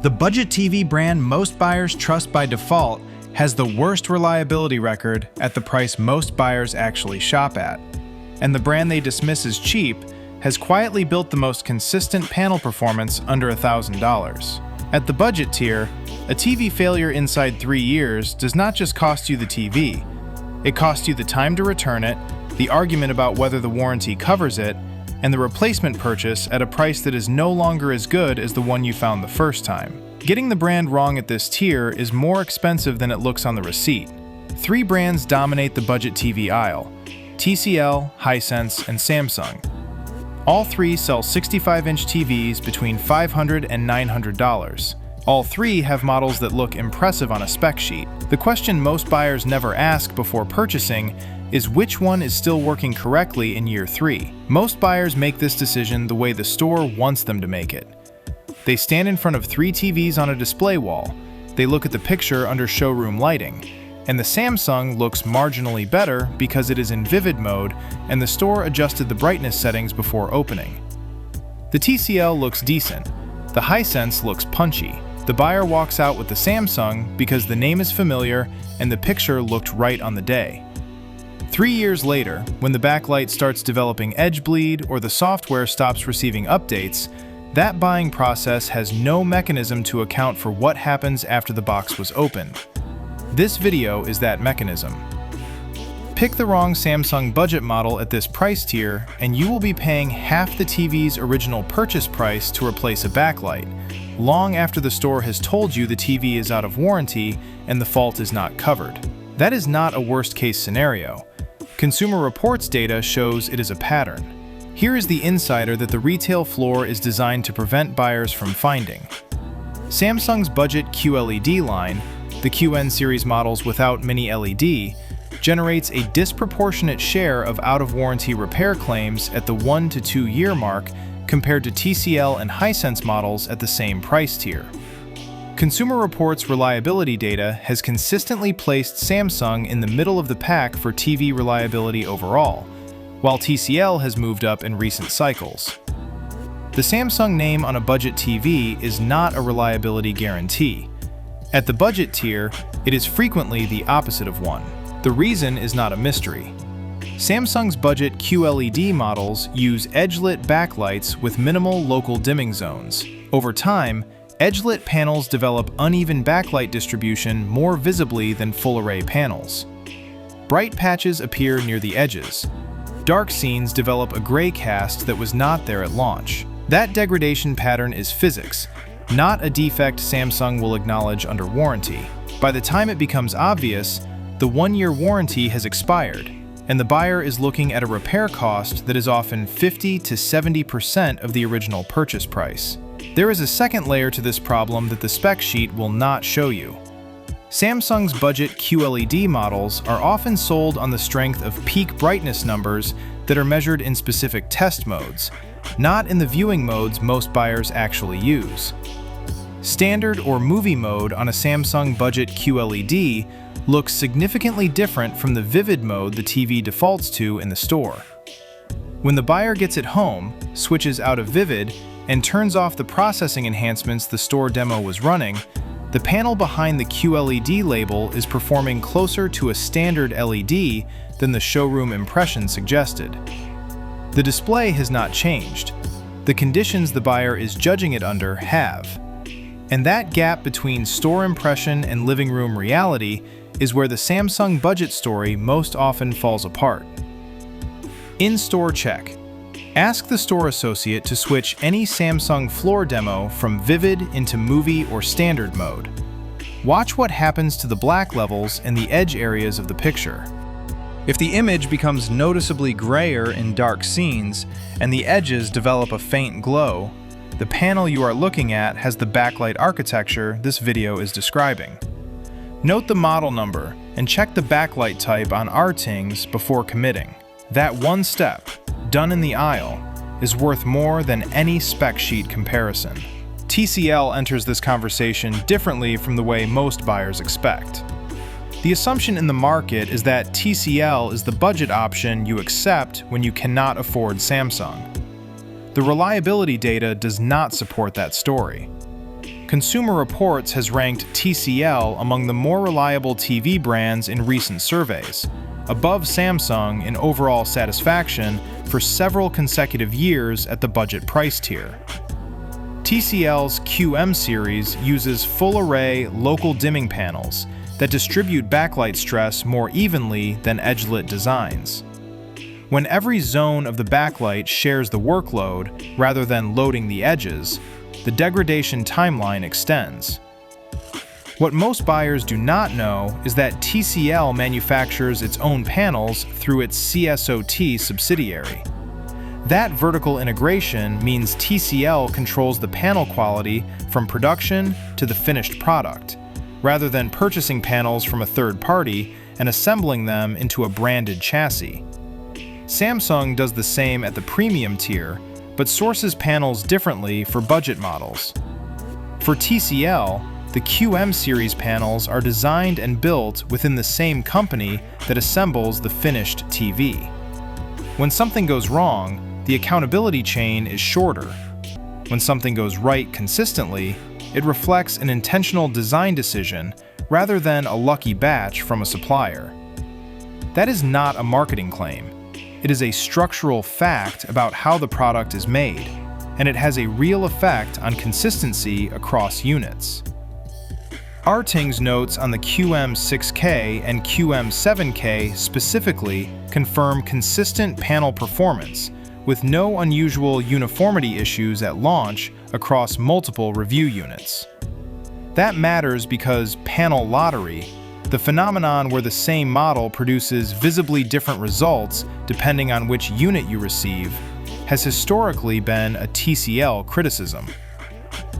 The budget TV brand most buyers trust by default has the worst reliability record at the price most buyers actually shop at. And the brand they dismiss as cheap has quietly built the most consistent panel performance under $1,000. At the budget tier, a TV failure inside 3 years does not just cost you the TV, it costs you the time to return it, the argument about whether the warranty covers it, and the replacement purchase at a price that is no longer as good as the one you found the first time. Getting the brand wrong at this tier is more expensive than it looks on the receipt. 3 brands dominate the budget TV aisle: TCL, Hisense, and Samsung. All 3 sell 65-inch TVs between $500 and $900. All 3 have models that look impressive on a spec sheet. The question most buyers never ask before purchasing is which one is still working correctly in year 3. Most buyers make this decision the way the store wants them to make it. They stand in front of 3 TVs on a display wall, they look at the picture under showroom lighting, and the Samsung looks marginally better because it is in vivid mode and the store adjusted the brightness settings before opening. The TCL looks decent, the Hisense looks punchy. The buyer walks out with the Samsung because the name is familiar and the picture looked right on the day. 3 years later, when the backlight starts developing edge bleed or the software stops receiving updates, that buying process has no mechanism to account for what happens after the box was opened. This video is that mechanism. Pick the wrong Samsung budget model at this price tier, and you will be paying half the TV's original purchase price to replace a backlight, long after the store has told you the TV is out of warranty and the fault is not covered. That is not a worst-case scenario. Consumer Reports data shows it is a pattern. Here is the insider that the retail floor is designed to prevent buyers from finding. Samsung's budget QLED line, the QN series models without mini LED, generates a disproportionate share of out-of-warranty repair claims at the 1 to 2 year mark compared to TCL and Hisense models at the same price tier. Consumer Reports reliability data has consistently placed Samsung in the middle of the pack for TV reliability overall, while TCL has moved up in recent cycles. The Samsung name on a budget TV is not a reliability guarantee. At the budget tier, it is frequently the opposite of one. The reason is not a mystery. Samsung's budget QLED models use edge-lit backlights with minimal local dimming zones. Over time, edge-lit panels develop uneven backlight distribution more visibly than full-array panels. Bright patches appear near the edges. Dark scenes develop a gray cast that was not there at launch. That degradation pattern is physics, not a defect Samsung will acknowledge under warranty. By the time it becomes obvious, the 1-year warranty has expired, and the buyer is looking at a repair cost that is often 50 to 70% of the original purchase price. There is a second layer to this problem that the spec sheet will not show you. Samsung's budget QLED models are often sold on the strength of peak brightness numbers that are measured in specific test modes, not in the viewing modes most buyers actually use. Standard or movie mode on a Samsung budget QLED looks significantly different from the vivid mode the TV defaults to in the store. When the buyer gets it home, switches out of vivid, and turns off the processing enhancements the store demo was running, the panel behind the QLED label is performing closer to a standard LED than the showroom impression suggested. The display has not changed. The conditions the buyer is judging it under have. And that gap between store impression and living room reality is where the Samsung budget story most often falls apart. In-store check. Ask the store associate to switch any Samsung floor demo from vivid into movie or standard mode. Watch what happens to the black levels and the edge areas of the picture. If the image becomes noticeably grayer in dark scenes and the edges develop a faint glow, the panel you are looking at has the backlight architecture this video is describing. Note the model number and check the backlight type on RTings before committing. That one step, done in the aisle, is worth more than any spec sheet comparison. TCL enters this conversation differently from the way most buyers expect. The assumption in the market is that TCL is the budget option you accept when you cannot afford Samsung. The reliability data does not support that story. Consumer Reports has ranked TCL among the more reliable TV brands in recent surveys, above Samsung in overall satisfaction for several consecutive years at the budget price tier. TCL's QM series uses full-array local dimming panels that distribute backlight stress more evenly than edge-lit designs. When every zone of the backlight shares the workload rather than loading the edges, the degradation timeline extends. What most buyers do not know is that TCL manufactures its own panels through its CSOT subsidiary. That vertical integration means TCL controls the panel quality from production to the finished product, rather than purchasing panels from a third party and assembling them into a branded chassis. Samsung does the same at the premium tier, but sources panels differently for budget models. For TCL, the QM series panels are designed and built within the same company that assembles the finished TV. When something goes wrong, the accountability chain is shorter. When something goes right consistently, it reflects an intentional design decision rather than a lucky batch from a supplier. That is not a marketing claim. It is a structural fact about how the product is made, and it has a real effect on consistency across units. Arting's notes on the QM6K and QM7K specifically confirm consistent panel performance, with no unusual uniformity issues at launch across multiple review units. That matters because panel lottery, the phenomenon where the same model produces visibly different results depending on which unit you receive, has historically been a TCL criticism.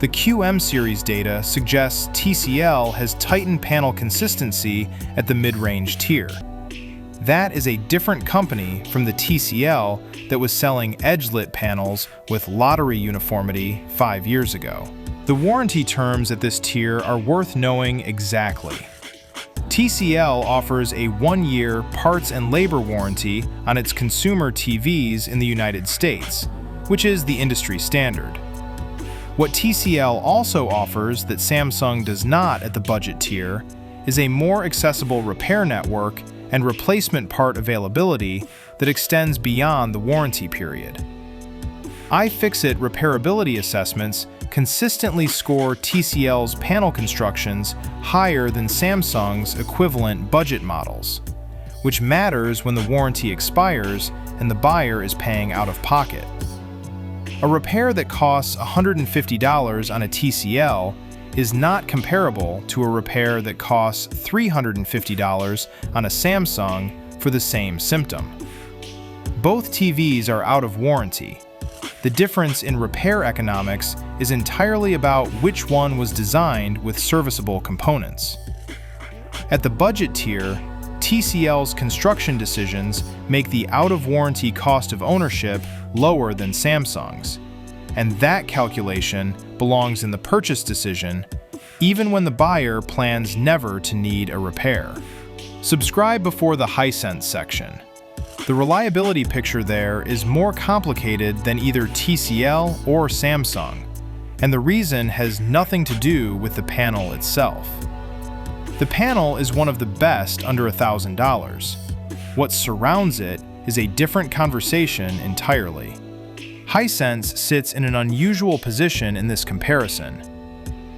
The QM series data suggests TCL has tightened panel consistency at the mid-range tier. That is a different company from the TCL that was selling edge-lit panels with lottery uniformity 5 years ago. The warranty terms at this tier are worth knowing exactly. TCL offers a 1-year parts and labor warranty on its consumer TVs in the United States, which is the industry standard. What TCL also offers that Samsung does not at the budget tier is a more accessible repair network and replacement part availability that extends beyond the warranty period. iFixit repairability assessments consistently score TCL's panel constructions higher than Samsung's equivalent budget models, which matters when the warranty expires and the buyer is paying out of pocket. A repair that costs $150 on a TCL is not comparable to a repair that costs $350 on a Samsung for the same symptom. Both TVs are out of warranty. The difference in repair economics is entirely about which one was designed with serviceable components. At the budget tier, TCL's construction decisions make the out-of-warranty cost of ownership lower than Samsung's, and that calculation belongs in the purchase decision, even when the buyer plans never to need a repair. Subscribe before the Hisense section. The reliability picture there is more complicated than either TCL or Samsung, and the reason has nothing to do with the panel itself. The panel is one of the best under $1,000. What surrounds it is a different conversation entirely. Hisense sits in an unusual position in this comparison.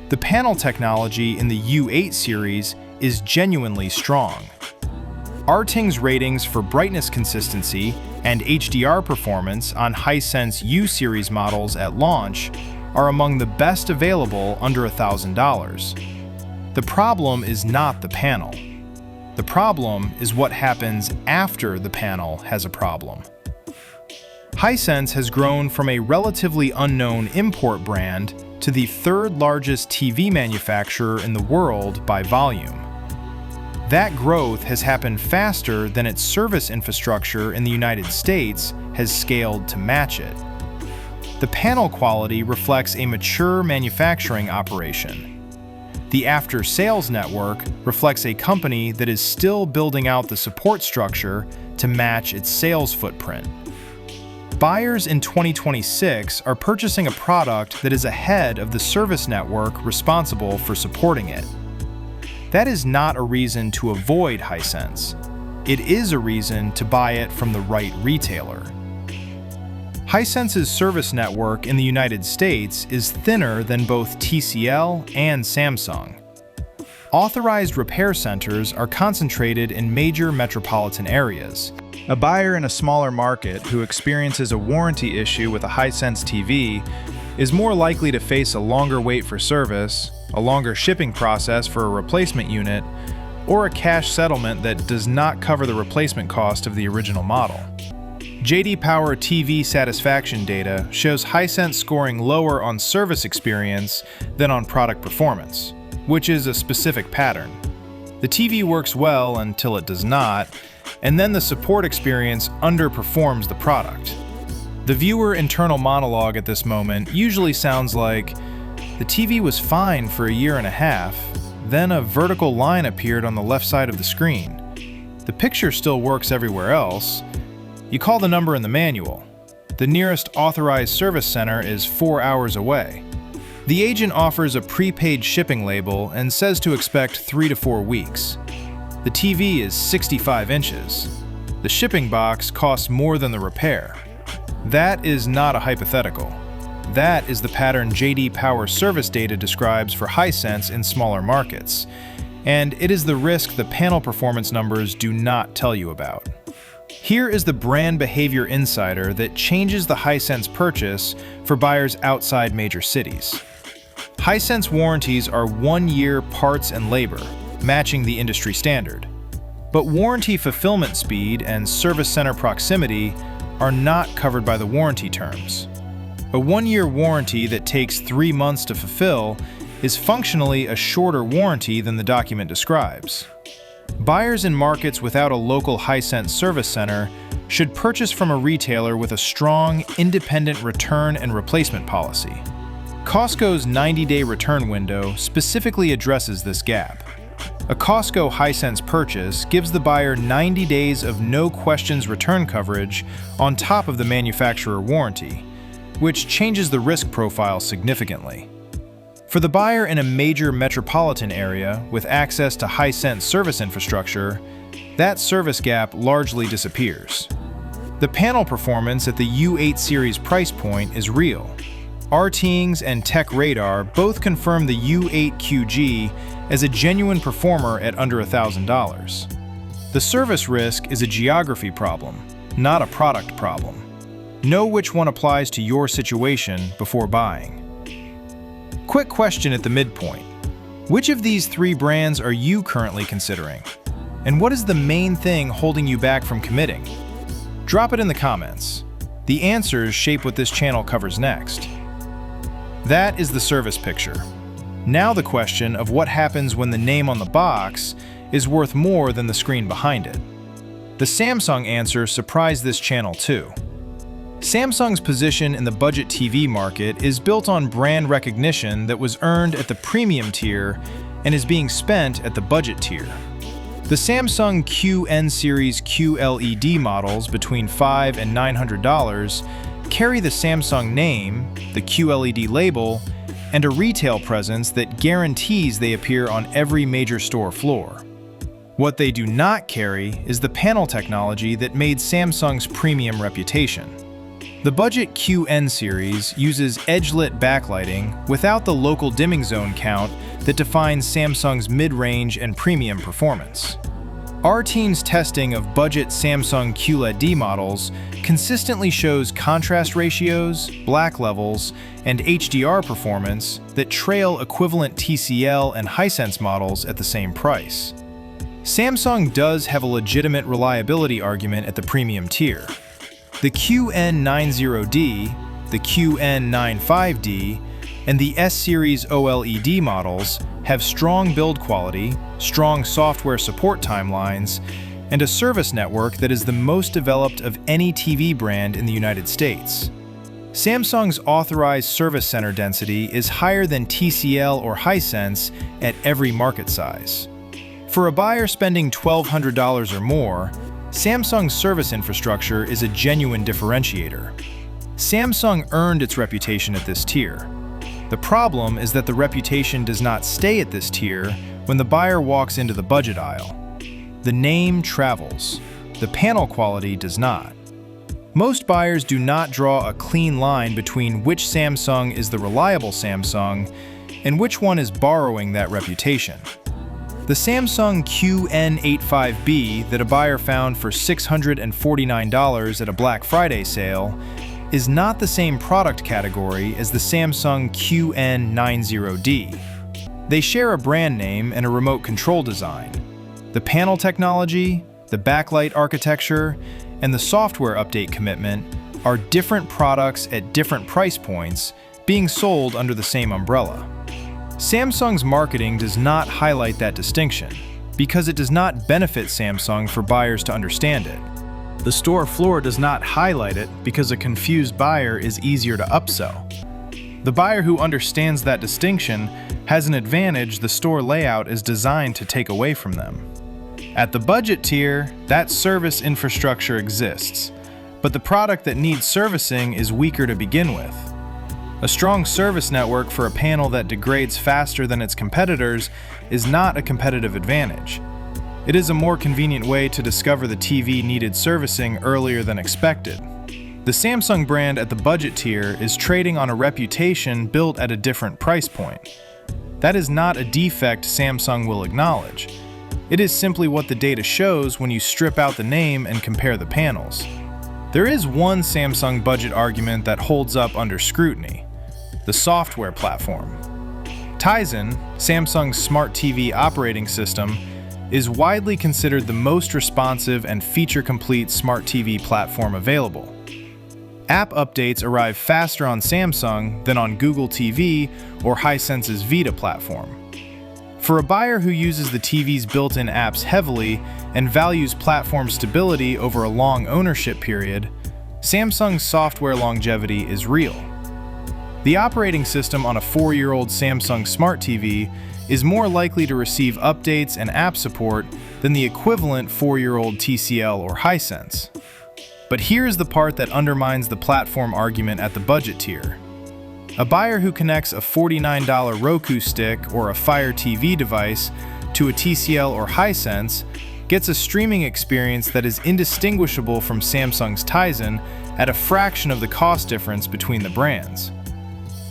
The panel technology in the U8 series is genuinely strong. Arting's ratings for brightness consistency and HDR performance on Hisense U series models at launch are among the best available under $1,000. The problem is not the panel. The problem is what happens after the panel has a problem. Hisense has grown from a relatively unknown import brand to the third largest TV manufacturer in the world by volume. That growth has happened faster than its service infrastructure in the United States has scaled to match it. The panel quality reflects a mature manufacturing operation. The after-sales network reflects a company that is still building out the support structure to match its sales footprint. Buyers in 2026 are purchasing a product that is ahead of the service network responsible for supporting it. That is not a reason to avoid Hisense. It is a reason to buy it from the right retailer. Hisense's service network in the United States is thinner than both TCL and Samsung. Authorized repair centers are concentrated in major metropolitan areas. A buyer in a smaller market who experiences a warranty issue with a Hisense TV is more likely to face a longer wait for service, a longer shipping process for a replacement unit, or a cash settlement that does not cover the replacement cost of the original model. J.D. Power TV satisfaction data shows Hisense scoring lower on service experience than on product performance, which is a specific pattern. The TV works well until it does not, and then the support experience underperforms the product. The viewer internal monologue at this moment usually sounds like, "The TV was fine for a year and a half, then a vertical line appeared on the left side of the screen. The picture still works everywhere else. You call the number in the manual. The nearest authorized service center is 4 hours away." The agent offers a prepaid shipping label and says to expect 3 to 4 weeks. The TV is 65 inches. The shipping box costs more than the repair. That is not a hypothetical. That is the pattern J.D. Power service data describes for Hisense in smaller markets, and it is the risk the panel performance numbers do not tell you about. Here is the brand behavior insider that changes the Hisense purchase for buyers outside major cities. Hisense warranties are 1-year parts and labor, matching the industry standard. But warranty fulfillment speed and service center proximity are not covered by the warranty terms. A 1-year warranty that takes 3 months to fulfill is functionally a shorter warranty than the document describes. Buyers in markets without a local Hisense service center should purchase from a retailer with a strong, independent return and replacement policy. Costco's 90-day return window specifically addresses this gap. A Costco Hisense purchase gives the buyer 90 days of no-questions return coverage on top of the manufacturer warranty, which changes the risk profile significantly. For the buyer in a major metropolitan area with access to Hisense service infrastructure, that service gap largely disappears. The panel performance at the U8 series price point is real. RTings and Tech Radar both confirm the U8QG as a genuine performer at under $1,000. The service risk is a geography problem, not a product problem. Know which one applies to your situation before buying. Quick question at the midpoint. Which of these 3 brands are you currently considering? And what is the main thing holding you back from committing? Drop it in the comments. The answers shape what this channel covers next. That is the service picture. Now the question of what happens when the name on the box is worth more than the screen behind it. The Samsung answer surprised this channel too. Samsung's position in the budget TV market is built on brand recognition that was earned at the premium tier and is being spent at the budget tier. The Samsung QN series QLED models between $500 and $900 carry the Samsung name, the QLED label, and a retail presence that guarantees they appear on every major store floor. What they do not carry is the panel technology that made Samsung's premium reputation. The budget QN series uses edge-lit backlighting without the local dimming zone count that defines Samsung's mid-range and premium performance. Our team's testing of budget Samsung QLED models consistently shows contrast ratios, black levels, and HDR performance that trail equivalent TCL and Hisense models at the same price. Samsung does have a legitimate reliability argument at the premium tier. The QN90D, the QN95D, and the S-Series OLED models have strong build quality, strong software support timelines, and a service network that is the most developed of any TV brand in the United States. Samsung's authorized service center density is higher than TCL or Hisense at every market size. For a buyer spending $1,200 or more, Samsung's service infrastructure is a genuine differentiator. Samsung earned its reputation at this tier. The problem is that the reputation does not stay at this tier when the buyer walks into the budget aisle. The name travels. The panel quality does not. Most buyers do not draw a clean line between which Samsung is the reliable Samsung and which one is borrowing that reputation. The Samsung QN85B that a buyer found for $649 at a Black Friday sale is not the same product category as the Samsung QN90D. They share a brand name and a remote control design. The panel technology, the backlight architecture, and the software update commitment are different products at different price points being sold under the same umbrella. Samsung's marketing does not highlight that distinction because it does not benefit Samsung for buyers to understand it. The store floor does not highlight it because a confused buyer is easier to upsell. The buyer who understands that distinction has an advantage the store layout is designed to take away from them. At the budget tier, that service infrastructure exists, but the product that needs servicing is weaker to begin with. A strong service network for a panel that degrades faster than its competitors is not a competitive advantage. It is a more convenient way to discover the TV needed servicing earlier than expected. The Samsung brand at the budget tier is trading on a reputation built at a different price point. That is not a defect Samsung will acknowledge. It is simply what the data shows when you strip out the name and compare the panels. There is one Samsung budget argument that holds up under scrutiny: the software platform. Tizen, Samsung's smart TV operating system, is widely considered the most responsive and feature-complete smart TV platform available. App updates arrive faster on Samsung than on Google TV or Hisense's Vita platform. For a buyer who uses the TV's built-in apps heavily and values platform stability over a long ownership period, Samsung's software longevity is real. The operating system on a 4-year-old Samsung Smart TV is more likely to receive updates and app support than the equivalent 4-year-old TCL or Hisense. But here's the part that undermines the platform argument at the budget tier. A buyer who connects a $49 Roku stick or a Fire TV device to a TCL or Hisense gets a streaming experience that is indistinguishable from Samsung's Tizen at a fraction of the cost difference between the brands.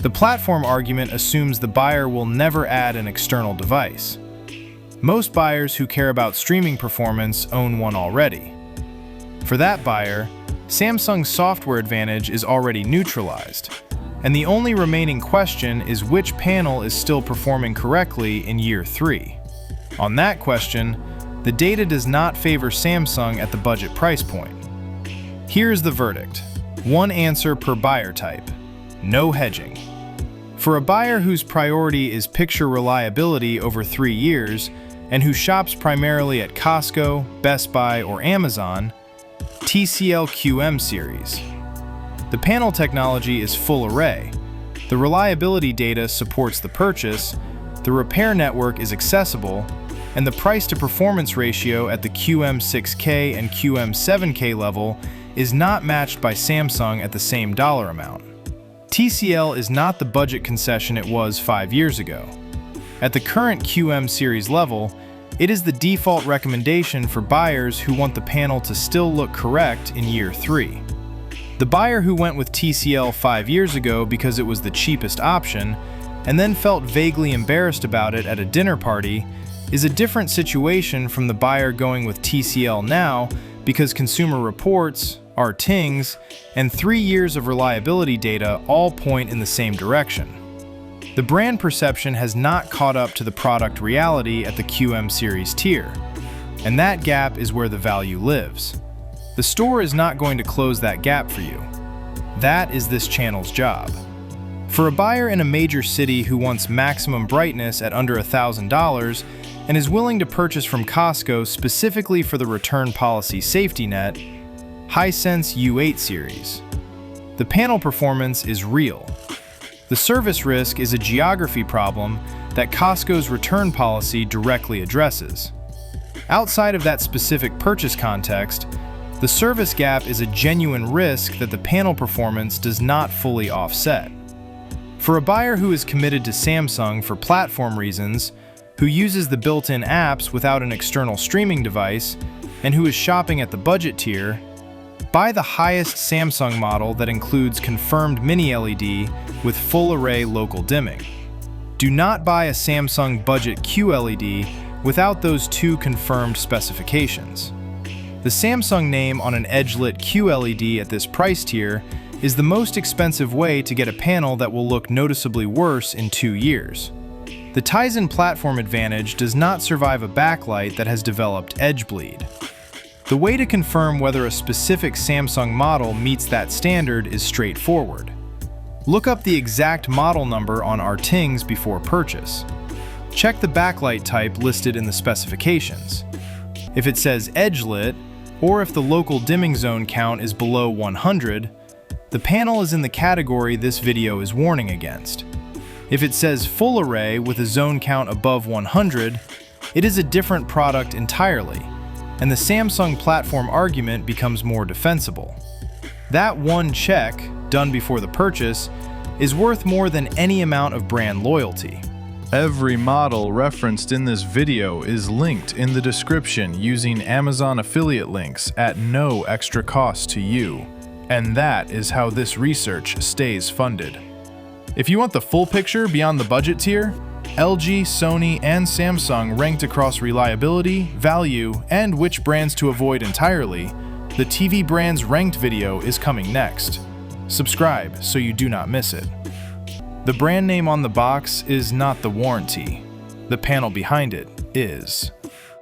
The platform argument assumes the buyer will never add an external device. Most buyers who care about streaming performance own one already. For that buyer, Samsung's software advantage is already neutralized, and the only remaining question is which panel is still performing correctly in year 3. On that question, the data does not favor Samsung at the budget price point. Here's the verdict: one answer per buyer type. No hedging. For a buyer whose priority is picture reliability over 3 years and who shops primarily at Costco, Best Buy, or Amazon, TCL QM series. The panel technology is full array. The reliability data supports the purchase, the repair network is accessible, and the price to performance ratio at the QM6K and QM7K level is not matched by Samsung at the same dollar amount. TCL is not the budget concession it was 5 years ago. At the current QM series level, it is the default recommendation for buyers who want the panel to still look correct in year 3. The buyer who went with TCL 5 years ago because it was the cheapest option and then felt vaguely embarrassed about it at a dinner party is a different situation from the buyer going with TCL now because Consumer Reports, our Tings, and 3 years of reliability data all point in the same direction. The brand perception has not caught up to the product reality at the QM series tier, and that gap is where the value lives. The store is not going to close that gap for you. That is this channel's job. For a buyer in a major city who wants maximum brightness at under $1,000 and is willing to purchase from Costco specifically for the return policy safety net, Hisense U8 series. The panel performance is real. The service risk is a geography problem that Costco's return policy directly addresses. Outside of that specific purchase context, the service gap is a genuine risk that the panel performance does not fully offset. For a buyer who is committed to Samsung for platform reasons, who uses the built-in apps without an external streaming device, and who is shopping at the budget tier, buy the highest Samsung model that includes confirmed mini LED with full array local dimming. Do not buy a Samsung budget QLED without those two confirmed specifications. The Samsung name on an edge-lit QLED at this price tier is the most expensive way to get a panel that will look noticeably worse in 2 years. The Tizen platform advantage does not survive a backlight that has developed edge bleed. The way to confirm whether a specific Samsung model meets that standard is straightforward. Look up the exact model number on Artings before purchase. Check the backlight type listed in the specifications. If it says edge lit, or if the local dimming zone count is below 100, the panel is in the category this video is warning against. If it says full array with a zone count above 100, it is a different product entirely, and the Samsung platform argument becomes more defensible. That one check, done before the purchase, is worth more than any amount of brand loyalty. Every model referenced in this video is linked in the description using Amazon affiliate links at no extra cost to you. And that is how this research stays funded. If you want the full picture beyond the budget tier, LG, Sony, and Samsung ranked across reliability, value, and which brands to avoid entirely, the TV brands ranked video is coming next. Subscribe so you do not miss it. The brand name on the box is not the warranty. The panel behind it is.